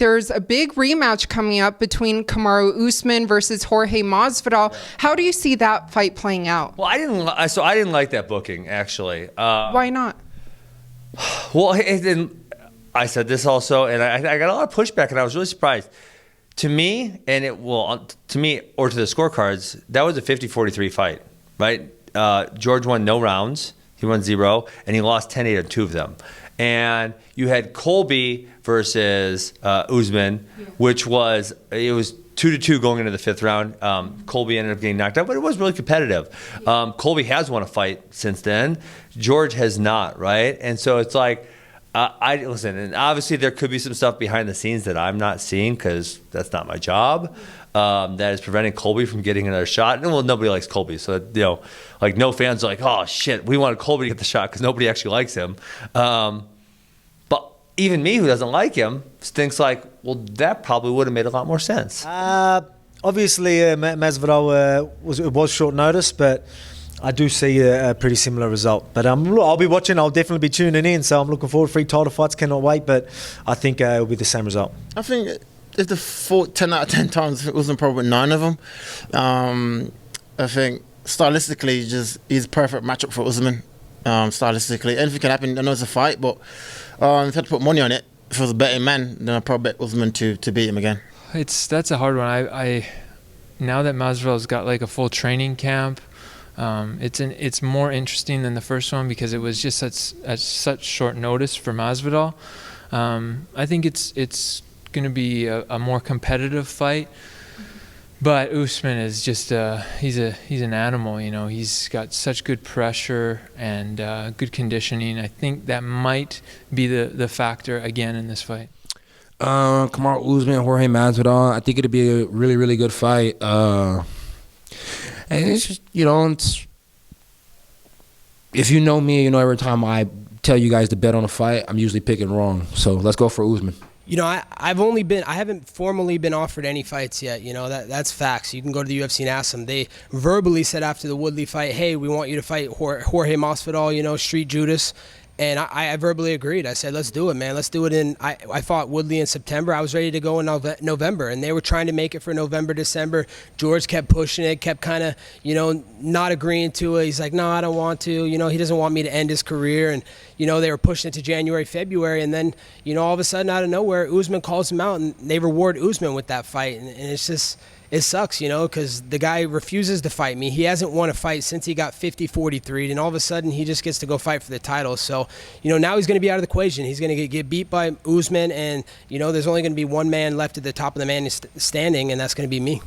there's a big rematch coming up between Kamaru Usman versus Jorge Masvidal. How do you see that fight playing out? Well, I didn't like that booking, actually. Why not? Well, I said this also, and I got a lot of pushback, and I was really surprised. To me, to me, or to the scorecards, that was a 50-43 fight, right? George won no rounds. He won 0, and he lost 10-8 on 2 of them. And you had Colby versus Usman, which was 2-2 going into the 5th round. Colby ended up getting knocked out, but it was really competitive. Colby has won a fight since then. George has not, right? And so it's like, listen, and obviously there could be some stuff behind the scenes that I'm not seeing because that's not my job. That is preventing Colby from getting another shot. And well, nobody likes Colby, so like no fans are like, oh shit, we wanted Colby to get the shot because nobody actually likes him. But even me, who doesn't like him, thinks like, well, that probably would have made a lot more sense. Obviously, Masvidal was short notice, but I do see a pretty similar result. But I'll be watching. I'll definitely be tuning in. So I'm looking forward. 3 title fights, cannot wait. But I think it'll be the same result. I think if the fought 10 out of 10 times, it wasn't probably 9 of them. I think stylistically, he's a perfect matchup for Usman. Stylistically, anything can happen. I know it's a fight, but if I had to put money on it, if I was a betting man, then I'd probably bet Usman to beat him again. That's a hard one. I now that Masvidal's got like a full training camp. It's more interesting than the first one because it was just at such short notice for Masvidal. I think it's going to be a more competitive fight, but Usman is just he's an animal. You know, he's got such good pressure and good conditioning. I think that might be the factor again in this fight. Kamaru Usman, Jorge Masvidal. I think it'd be a really, really good fight. And it's just, if you know me, every time I tell you guys to bet on a fight, I'm usually picking wrong. So let's go for Usman. I haven't formally been offered any fights yet. That's facts. You can go to the UFC and ask them. They verbally said after the Woodley fight, hey, we want you to fight Jorge Masvidal, Street Judas. And I verbally agreed. I said, let's do it, man. Let's do it I fought Woodley in September. I was ready to go in November, and they were trying to make it for November, December. George kept pushing it, kept kind of, not agreeing to it. He's like, no, I don't want to. He doesn't want me to end his career. And, they were pushing it to January, February. And then, all of a sudden, out of nowhere, Usman calls him out, and they reward Usman with that fight. And it's just... it sucks, because the guy refuses to fight me. He hasn't won a fight since he got 50-43, and all of a sudden he just gets to go fight for the title. So, now he's going to be out of the equation. He's going to get beat by Usman, and, there's only going to be one man left at the top of the man standing, and that's going to be me.